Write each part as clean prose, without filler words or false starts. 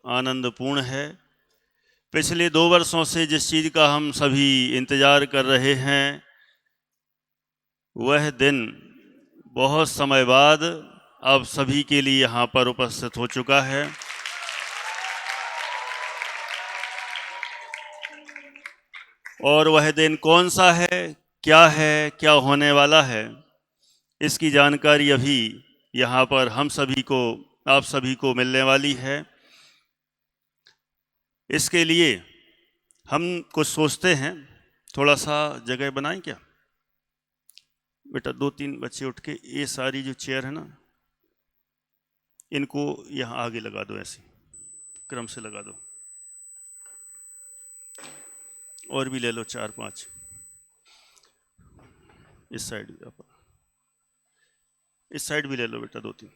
आनंदपूर्ण है। पिछले 2 वर्षों से जिस चीज़ का हम सभी इंतज़ार कर रहे हैं, वह दिन बहुत समय बाद अब सभी के लिए यहाँ पर उपस्थित हो चुका है। और वह दिन कौन सा है, क्या होने वाला है, इसकी जानकारी अभी यहाँ पर आप सभी को मिलने वाली है। इसके लिए हम कुछ सोचते हैं, थोड़ा सा जगह बनाएं क्या बेटा। 2-3 बच्चे उठ के ये सारी जो चेयर है ना, इनको यहाँ आगे लगा दो, ऐसे क्रम से लगा दो। और भी ले लो 4-5 इस साइड भी ले लो बेटा 2-3।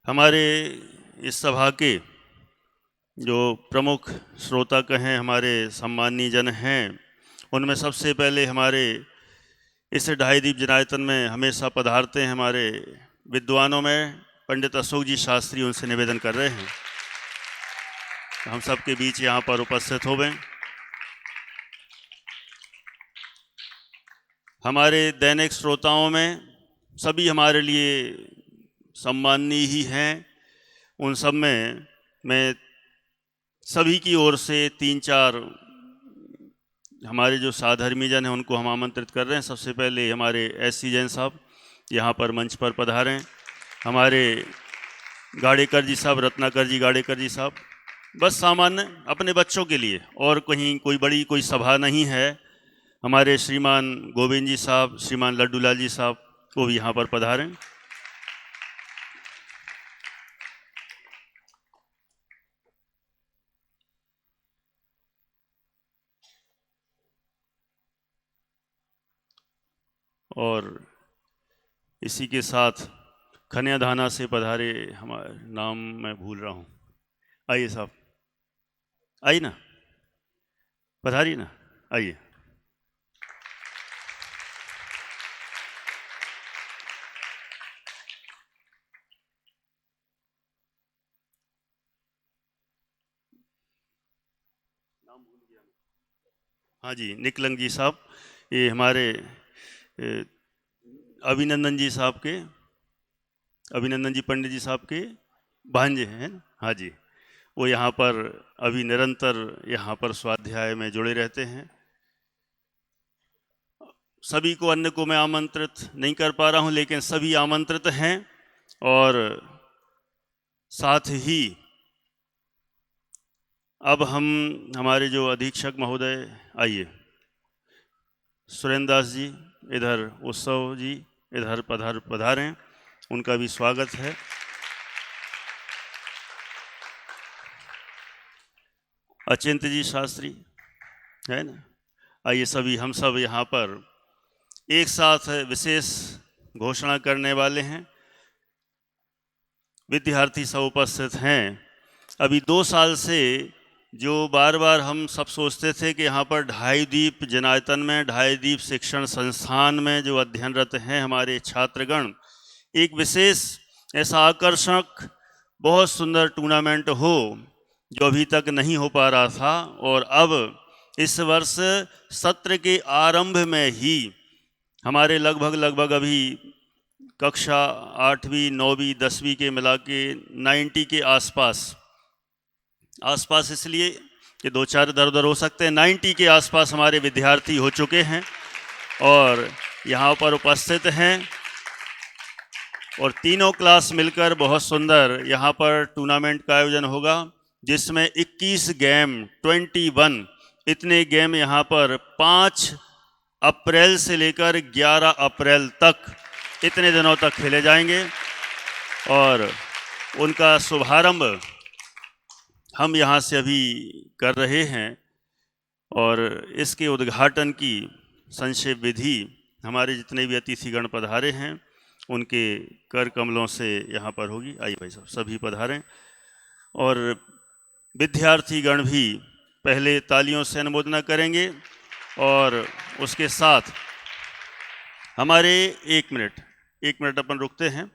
हमारे इस सभा के जो प्रमुख श्रोता कहें, हमारे सम्मानीय जन हैं, उनमें सबसे पहले हमारे इस ढाई दीप जनायतन में हमेशा पधारते हैं हमारे विद्वानों में पंडित अशोक जी शास्त्री। उनसे निवेदन कर रहे हैं हम सबके बीच यहाँ पर उपस्थित हो गए। हमारे दैनिक श्रोताओं में सभी हमारे लिए सम्माननीय ही हैं। उन सब में मैं सभी की ओर से 3-4 हमारे जो साधर्मी जन हैं उनको हम आमंत्रित कर रहे हैं। सबसे पहले हमारे SC जैन साहब यहाँ पर मंच पर पधारें। हमारे गाड़ेकर जी साहब, रत्नाकर जी गाड़ेकर जी साहब, बस सामान्य अपने बच्चों के लिए, और कहीं कोई सभा नहीं है। हमारे श्रीमान गोविंद जी साहब, श्रीमान लड्डूलाल जी साहब, वो भी यहाँ पर पधारें। और इसी के साथ खन्याधाना से पधारे हमारे, नाम मैं भूल रहा हूँ, आइए साहब, आइए ना, पधारिए ना, आइए। हाँ जी, निकलंग जी साहब, ये हमारे अभिनंदन जी पंडित जी साहब के भांजे हैं ना। हाँ जी, वो यहाँ पर अभी निरंतर यहाँ पर स्वाध्याय में जुड़े रहते हैं। सभी को, अन्य को मैं आमंत्रित नहीं कर पा रहा हूँ, लेकिन सभी आमंत्रित हैं। और साथ ही अब हम हमारे जो अधीक्षक महोदय, आइए सुरेंद्र दास जी इधर, उत्सव जी इधर पधारें, उनका भी स्वागत है। अचिंत जी शास्त्री है ना, आइए सभी, हम सब यहाँ पर एक साथ विशेष घोषणा करने वाले हैं। विद्यार्थी सब उपस्थित हैं। अभी 2 साल से जो बार बार हम सब सोचते थे कि यहाँ पर ढाई दीप जनायतन में, ढाई दीप शिक्षण संस्थान में जो अध्ययनरत हैं हमारे छात्रगण, एक विशेष ऐसा आकर्षक बहुत सुंदर टूर्नामेंट हो, जो अभी तक नहीं हो पा रहा था। और अब इस वर्ष सत्र के आरंभ में ही हमारे लगभग अभी कक्षा 8वीं 9वीं 10वीं के मिला के 90 के आसपास, इसलिए कि 2-4 इधर उधर हो सकते हैं, 90 के आसपास हमारे विद्यार्थी हो चुके हैं और यहाँ पर उपस्थित हैं। और तीनों क्लास मिलकर बहुत सुंदर यहाँ पर टूर्नामेंट का आयोजन होगा, जिसमें 21 गेम, 21 इतने गेम यहाँ पर 5 अप्रैल से लेकर 11 अप्रैल तक, इतने दिनों तक खेले जाएंगे। और उनका शुभारंभ हम यहाँ से अभी कर रहे हैं। और इसके उद्घाटन की संक्षेप विधि हमारे जितने भी अतिथिगण पधारे हैं उनके कर कमलों से यहाँ पर होगी। आइए भाई साहब, सभी पधारें। और विद्यार्थीगण भी पहले तालियों से अनुमोदना करेंगे और उसके साथ हमारे 1 मिनट 1 मिनट अपन रुकते हैं।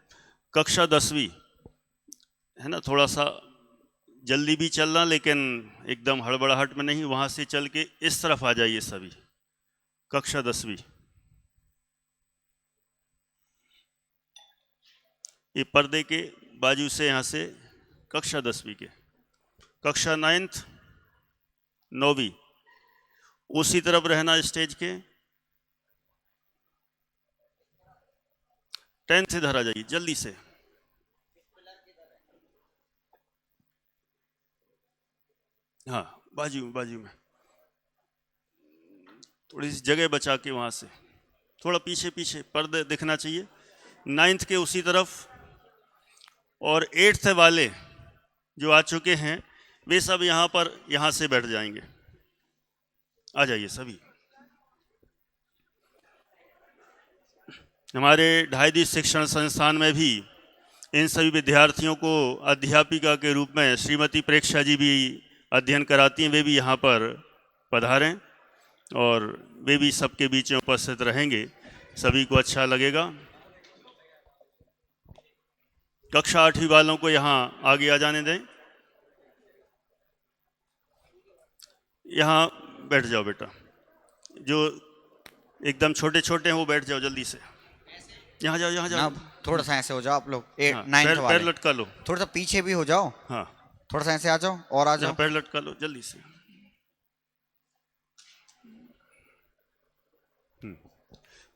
कक्षा 10वीं है ना, थोड़ा सा जल्दी भी चलना, लेकिन एकदम हड़बड़ाहट में नहीं। वहाँ से चल के इस तरफ आ जाइए सभी। कक्षा 10वीं, ये पर्दे के बाजू से यहाँ से कक्षा 10वीं के। कक्षा 9th 9वीं उसी तरफ रहना स्टेज के। 10th इधर आ जाइए जल्दी से। हाँ, बाजू में थोड़ी सी जगह बचा के वहाँ से थोड़ा पीछे पर्दे दिखना चाहिए। 9th के उसी तरफ, और 8th वाले जो आ चुके हैं वे सब यहाँ से बैठ जाएंगे। आ जाइए सभी। हमारे ढाईदी शिक्षण संस्थान में भी इन सभी विद्यार्थियों को अध्यापिका के रूप में श्रीमती प्रेक्षा जी भी अध्ययन कराती हैं। वे भी यहाँ पर पधारें और वे भी सबके बीच में उपस्थित रहेंगे, सभी को अच्छा लगेगा। कक्षा 8वीं वालों को यहाँ आगे आ जाने दें। यहाँ बैठ जाओ बेटा, जो एकदम छोटे हैं वो बैठ जाओ जल्दी से। यहाँ जाओ। थोड़ा सा ऐसे हो जाओ आप लोग। 8 9 वाले पैर लटका लो, थोड़ा सा पीछे भी हो जाओ। हाँ, थोड़ा सा ऐसे आ जाओ और आ जाओ। पैर लटका लो जल्दी से।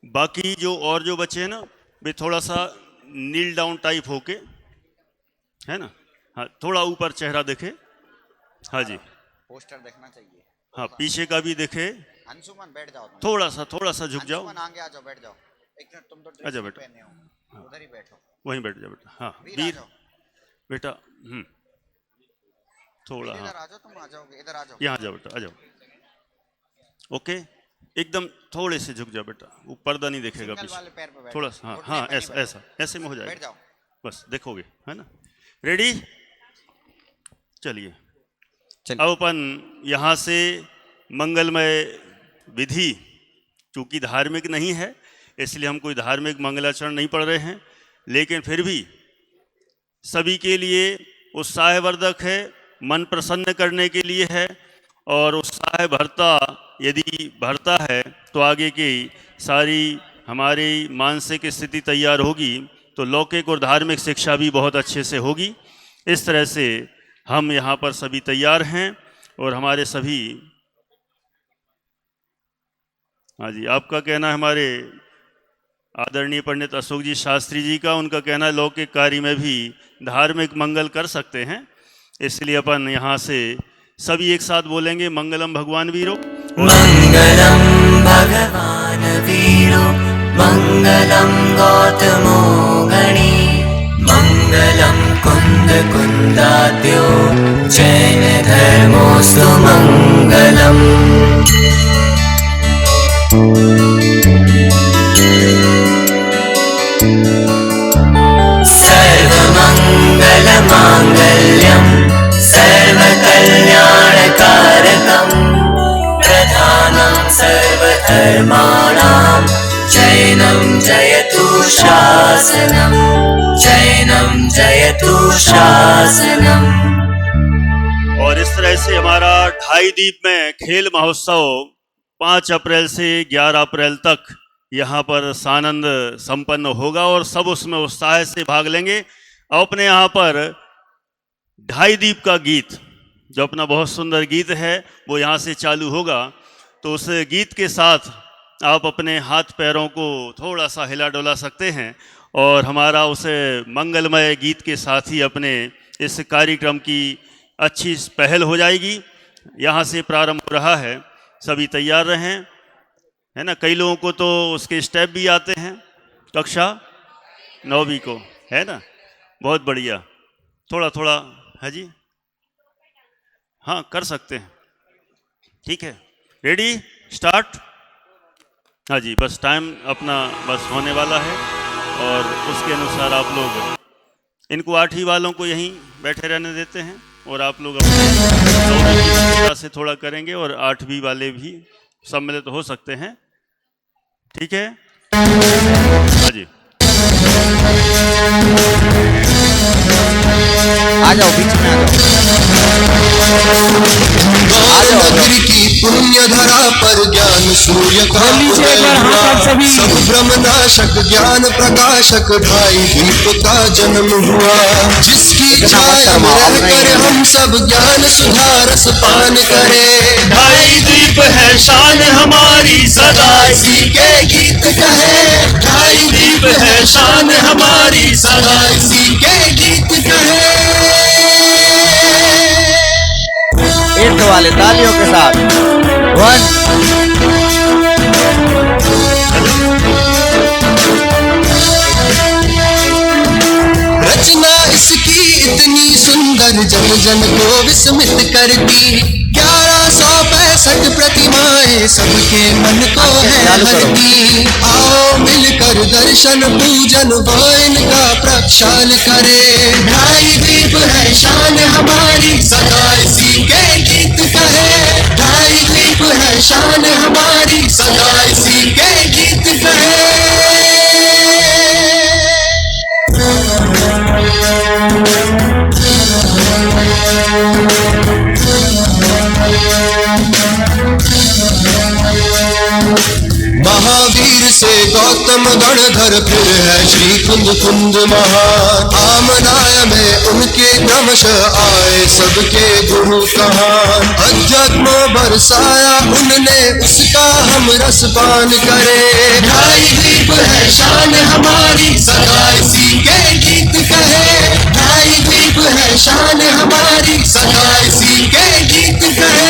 बाकी जो बच्चे हैं ना, वे थोड़ा सा नील डाउन टाइप होके, है ना। हाँ, थोड़ा ऊपर चेहरा दिखे। हाँ जी, पोस्टर देखना चाहिए। हाँ, पीछे का भी दिखे। अंशुमन बैठ जाओ, थोड़ा सा झुक जाओ। अंशुमन आगे आ जाओ, बैठ जाओ। एक मिनट, तुम तो आजा बेटा, पहने हो, उधर ही बैठो। वहीं बैठ जाओ बेटा। हाँ वीर बेटा, थोड़ा, इधर हाँ आ जाओ, तुम आ जाओगे, इधर आ जाओ। यहाँ जाओ बेटा, आ जाओ। ओके, एकदम थोड़े से झुक जाओ बेटा, वो पर्दा नहीं देखेगा पीछे। थोड़ा सा, हाँ, ऐसे में हो जाएगा। बैठ जाओ, बस देखोगे, है ना। रेडी, चलिए। अब अपन यहाँ से मंगलमय विधि, चूंकि धार्मिक नहीं है इसलिए हम कोई धार्मिक मंगलाचरण नहीं पढ़ रहे हैं, लेकिन फिर भी सभी के लिए उत्साहवर्धक है, मन प्रसन्न करने के लिए है। और उत्साह यदि भरता है तो आगे की सारी हमारी मानसिक स्थिति तैयार होगी, तो लौकिक और धार्मिक शिक्षा भी बहुत अच्छे से होगी। इस तरह से हम यहाँ पर सभी तैयार हैं और हमारे सभी, हाँ जी, आपका कहना है, हमारे आदरणीय पंडित अशोक जी शास्त्री जी का, उनका कहना है लौकिक कार्य में भी धार्मिक मंगल कर सकते हैं। इसलिए अपन यहाँ से सभी एक साथ बोलेंगे, मंगलम भगवान वीरो, मंगलम भगवान वीरो, मंगलम गौतमो गणी, मंगलम कुंद कुंदाद्यो, जैन धर्मोऽस्तु मंगलम। सर्वमंगल मांगल्यम सर्वकल्याणकारकम, प्रधानं सर्वधर्माणां, जैनं जयतु शासनं, जैनं जयतु शासनम। और इस तरह से हमारा ढाई दीप में खेल महोत्सव 5 अप्रैल से 11 अप्रैल तक यहाँ पर सानंद संपन्न होगा और सब उसमें उत्साह से भाग लेंगे। अपने यहाँ पर ढाई दीप का गीत, जो अपना बहुत सुंदर गीत है, वो यहाँ से चालू होगा। तो उस गीत के साथ आप अपने हाथ पैरों को थोड़ा सा हिला डुला सकते हैं और हमारा उस मंगलमय गीत के साथ ही अपने इस कार्यक्रम की अच्छी पहल हो जाएगी। यहाँ से प्रारंभ हो रहा है, सभी तैयार रहें, है ना। कई लोगों को तो उसके स्टेप भी आते हैं, कक्षा 9वीं को, है ना। बहुत बढ़िया, थोड़ा है जी, हाँ कर सकते हैं, ठीक है। Ready, start. हाँ जी, बस टाइम अपना बस होने वाला है और उसके अनुसार आप लोग इनको 8वीं वालों को यहीं बैठे रहने देते हैं और आप लोग अपने से थोड़ा करेंगे और 8वीं वाले भी सम्मिलित हो सकते हैं, ठीक है। हाँ जी। आ जाओ बीच में आ जाओ। नगरी की पुण्य धरा पर ज्ञान सूर्य का उदय हुआ। सब भ्रम नाशक ज्ञान प्रकाशक ढाई दीप का जन्म हुआ। जिसकी छाया में रहकर हम सब ज्ञान सुधारस पान करें। ढाई दीप है शान हमारी सदा इसी के गीत कहे। ढाई दीप है शान हमारी सदा इसी के गीत कहे। एट वाले तालियों के साथ 1 रचना इसकी इतनी सुंदर जन जन को विस्मित करती। 1165 प्रतिमाएं सबके मन को है हरती। आओ मिलकर दर्शन पूजन व इनका प्रक्षाल करें। ढाई दीप है शान हमारी सदा इसी के गीत कहे। ढाई दीप है शान हमारी सदा इसी के गीत कहे। महावीर से गौतम गणधर फिर है श्री कुंद कुंद महान। आमनाय में उनके क्रमशः आए सबके गुरु कहान। अध्यात्म बरसाया उनने उसका हम रसपान करें। ढाई दीप है शान हमारी सदा इसी के गीत कहे। ढाई दीप है शान हमारी सदा इसी के गीत कहे।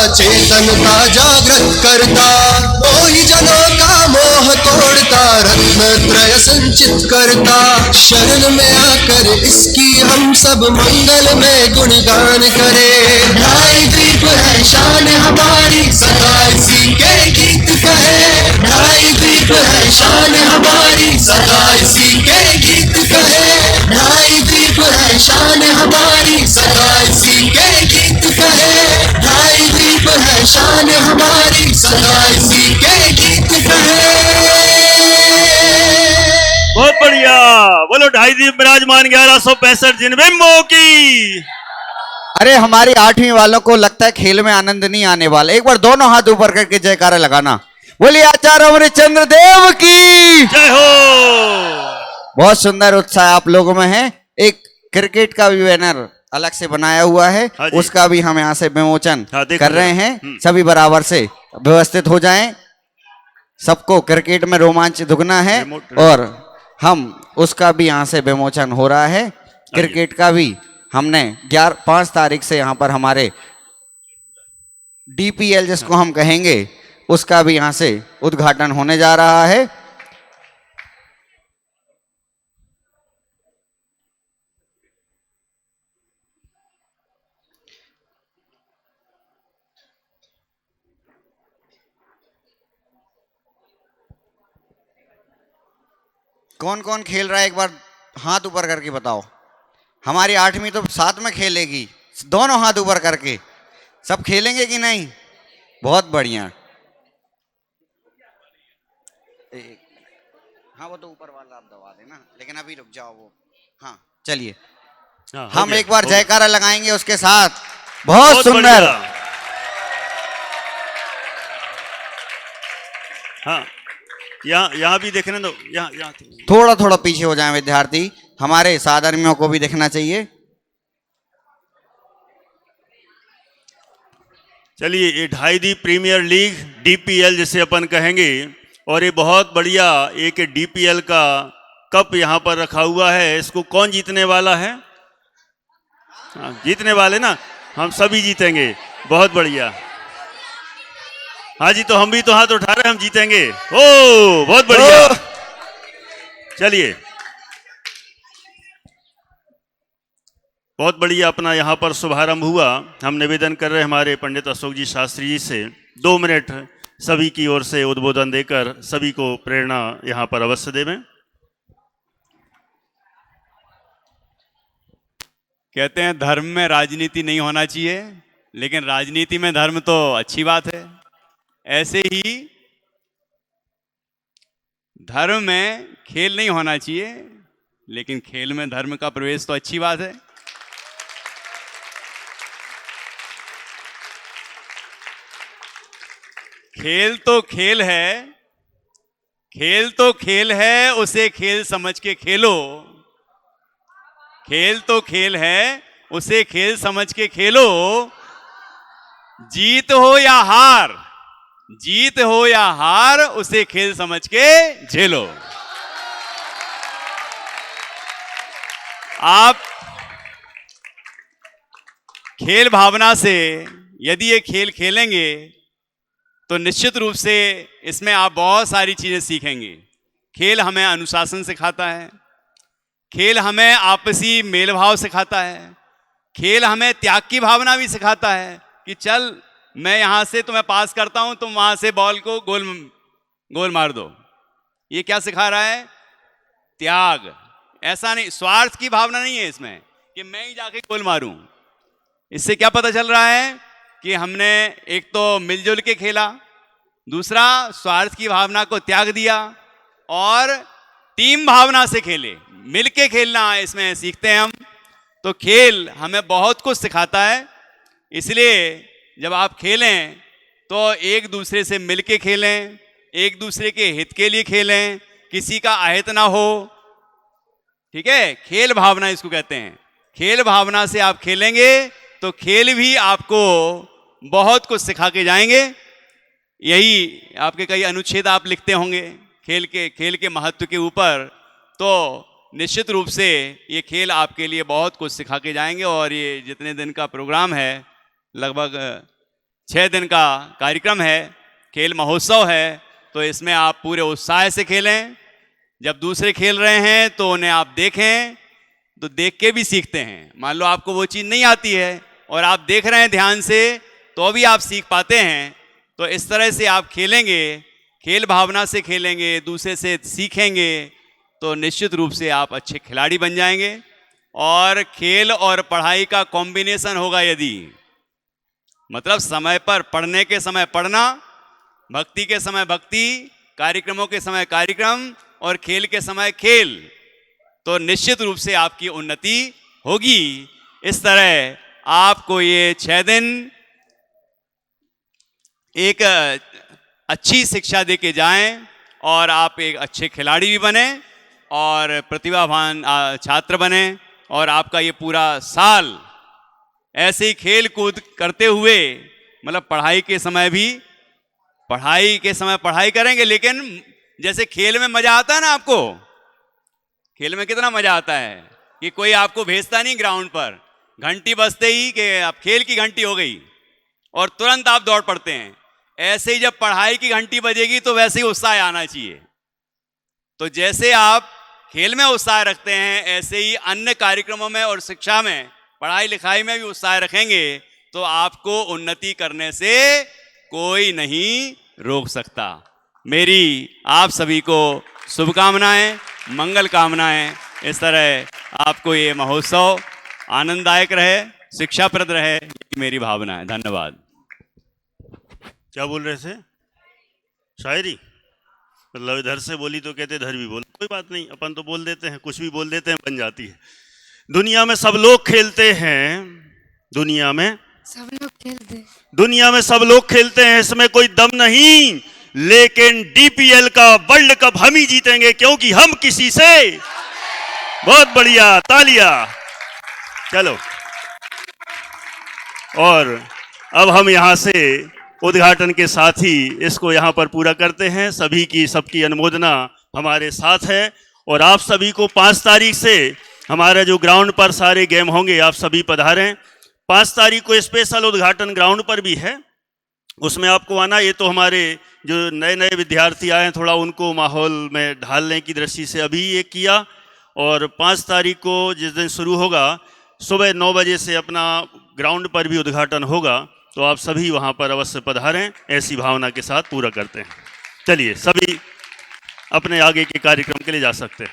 चेतन का जागृत करता। मोहि जनों का मोह तोड़ता। रत्न त्रय संचित करता। शरण में आकर इसकी हम सब मंगल में गुणगान करें। ढाई दीप है शान हमारी सदा इसी के गीत कहे। ढाई दीप है शान हमारी सदा इसी के गीत कहे। ढाई दीप है शान हमारी सदा इसी के गीत कहे। ढाई दीप है शान हमारी सदा इसी के गीत कहे। बहुत बढ़िया, बोलो ढाई दीप विराजमान 1165 जिनबिंबों की। अरे हमारी 8वीं वालों को लगता है खेल में आनंद नहीं आने वाला। एक बार दोनों हाथ ऊपर करके जयकारा लगाना। बोलिए आचार्य अमृतचंद्र देव की जय हो। बहुत सुंदर उत्साह आप लोगों में है। एक क्रिकेट का भी बैनर अलग से बनाया हुआ है, हाँ जी। उसका भी हम यहाँ से विमोचन हाँ, कर रहे हैं। सभी बराबर से व्यवस्थित हो जाएं। सबको क्रिकेट में रोमांच दुगना है और हम उसका भी यहाँ से विमोचन हो रहा है। क्रिकेट का भी हमने 5 तारीख से यहाँ पर हमारे DPL जिसको हम कहेंगे उसका भी यहाँ से उद्घाटन होने जा रहा है। कौन कौन खेल रहा है एक बार हाथ ऊपर करके बताओ। हमारी 8वीं तो साथ में खेलेगी। दोनों हाथ ऊपर करके सब खेलेंगे कि नहीं? बहुत बढ़िया। हाँ वो तो ऊपर वाला आप दबा देना, लेकिन अभी रुक जाओ वो। हाँ चलिए हम एक बार जयकारा लगाएंगे उसके साथ। बहुत सुंदर। हाँ यहाँ भी देखने दो। यहाँ थोड़ा थोड़ा पीछे हो जाएं विद्यार्थी, हमारे साधर्मियों को भी देखना चाहिए। चलिए ये ढाई दीप प्रीमियर लीग DPL जिसे अपन कहेंगे, और ये बहुत बढ़िया एक DPL का कप यहाँ पर रखा हुआ है। इसको कौन जीतने वाला है? हाँ, जीतने वाले ना, हम सभी जीतेंगे। बहुत बढ़िया। हाँ जी, तो हम भी तो हाथ उठा रहे हैं, हम जीतेंगे। ओ बहुत बढ़िया। चलिए बहुत बढ़िया अपना यहाँ पर शुभारंभ हुआ। हम निवेदन कर रहे हैं हमारे पंडित अशोक जी शास्त्री जी से 2 मिनट सभी की ओर से उद्बोधन देकर सभी को प्रेरणा यहाँ पर अवश्य देवें। कहते हैं धर्म में राजनीति नहीं होना चाहिए, लेकिन राजनीति में धर्म तो अच्छी बात है। ऐसे ही धर्म में खेल नहीं होना चाहिए, लेकिन खेल में धर्म का प्रवेश तो अच्छी बात है। खेल तो खेल है, खेल तो खेल है, उसे खेल समझ के खेलो। खेल तो खेल है, उसे खेल समझ के खेलो। जीत हो या हार, जीत हो या हार, उसे खेल समझ के झेलो। आप खेल भावना से यदि ये खेल खेलेंगे तो निश्चित रूप से इसमें आप बहुत सारी चीजें सीखेंगे। खेल हमें अनुशासन सिखाता है, खेल हमें आपसी मेल भाव सिखाता है, खेल हमें त्याग की भावना भी सिखाता है कि चल मैं यहां से तुम्हें पास करता हूं, तुम वहां से बॉल को गोल मार दो। ये क्या सिखा रहा है? त्याग। ऐसा नहीं, स्वार्थ की भावना नहीं है इसमें कि मैं ही जाके गोल मारूं। इससे क्या पता चल रहा है कि हमने एक तो मिलजुल के खेला, दूसरा स्वार्थ की भावना को त्याग दिया और टीम भावना से खेले, मिलके खेलना इसमें सीखते हैं हम। तो खेल हमें बहुत कुछ सिखाता है। इसलिए जब आप खेलें तो एक दूसरे से मिलके खेलें, एक दूसरे के हित के लिए खेलें, किसी का अहित ना हो। ठीक है, खेल भावना इसको कहते हैं। खेल भावना से आप खेलेंगे तो खेल भी आपको बहुत कुछ सिखा के जाएंगे। यही आपके कई अनुच्छेद आप लिखते होंगे खेल के महत्व के ऊपर, तो निश्चित रूप से ये खेल आपके लिए बहुत कुछ सिखा के जाएंगे। और ये जितने दिन का प्रोग्राम है, लगभग 6 दिन का कार्यक्रम है, खेल महोत्सव है, तो इसमें आप पूरे उत्साह से खेलें। जब दूसरे खेल रहे हैं तो उन्हें आप देखें, तो देख के भी सीखते हैं। मान लो आपको वो चीज़ नहीं आती है और आप देख रहे हैं ध्यान से, तो भी आप सीख पाते हैं। तो इस तरह से आप खेलेंगे, खेल भावना से खेलेंगे, दूसरे से सीखेंगे, तो निश्चित रूप से आप अच्छे खिलाड़ी बन जाएंगे। और खेल और पढ़ाई का कॉम्बिनेशन होगा यदि, मतलब समय पर पढ़ने के समय पढ़ना, भक्ति के समय भक्ति, कार्यक्रमों के समय कार्यक्रम और खेल के समय खेल, तो निश्चित रूप से आपकी उन्नति होगी। इस तरह आपको ये 6 दिन एक अच्छी शिक्षा दे के जाएं और आप एक अच्छे खिलाड़ी भी बने और प्रतिभावान छात्र बने। और आपका ये पूरा साल ऐसे ही खेल कूद करते हुए, मतलब पढ़ाई के समय पढ़ाई करेंगे, लेकिन जैसे खेल में मजा आता है ना, आपको खेल में कितना मजा आता है कि कोई आपको भेजता नहीं ग्राउंड पर, घंटी बजते ही कि अब खेल की घंटी हो गई और तुरंत आप दौड़ पड़ते हैं। ऐसे ही जब पढ़ाई की घंटी बजेगी तो वैसे ही उत्साह आना चाहिए। तो जैसे आप खेल में उत्साह रखते हैं, ऐसे ही अन्य कार्यक्रमों में और शिक्षा में, पढ़ाई लिखाई में भी उत्साह रखेंगे, तो आपको उन्नति करने से कोई नहीं रोक सकता। मेरी आप सभी को शुभकामनाएं, मंगल कामनाएं। इस तरह आपको ये महोत्सव आनंददायक रहे, शिक्षाप्रद रहे, ये मेरी भावना है। धन्यवाद। क्या बोल रहे थे? शायरी? मतलब इधर से बोली तो कहते इधर भी बोल, कोई बात नहीं, अपन तो बोल देते हैं, कुछ भी बोल देते हैं, बन जाती है। दुनिया में सब लोग खेलते हैं, दुनिया में सब लोग खेलते हैं, इसमें कोई दम नहीं, लेकिन डीपीएल का वर्ल्ड कप हम ही जीतेंगे, क्योंकि हम किसी से। बहुत बढ़िया, तालियां। चलो, और अब हम यहां से उद्घाटन के साथ ही इसको यहाँ पर पूरा करते हैं। सबकी अनुमोदना हमारे साथ है। और आप सभी को 5 तारीख से हमारे जो ग्राउंड पर सारे गेम होंगे, आप सभी पधारें। 5 तारीख को स्पेशल उद्घाटन ग्राउंड पर भी है, उसमें आपको आना। ये तो हमारे जो नए विद्यार्थी आए हैं, थोड़ा उनको माहौल में ढालने की दृष्टि से अभी ये किया। और 5 तारीख को जिस दिन शुरू होगा, सुबह 9 बजे से अपना ग्राउंड पर भी उद्घाटन होगा, तो आप सभी वहाँ पर अवश्य पधारें। ऐसी भावना के साथ पूरा करते हैं। चलिए, सभी अपने आगे के कार्यक्रम के लिए जा सकते हैं।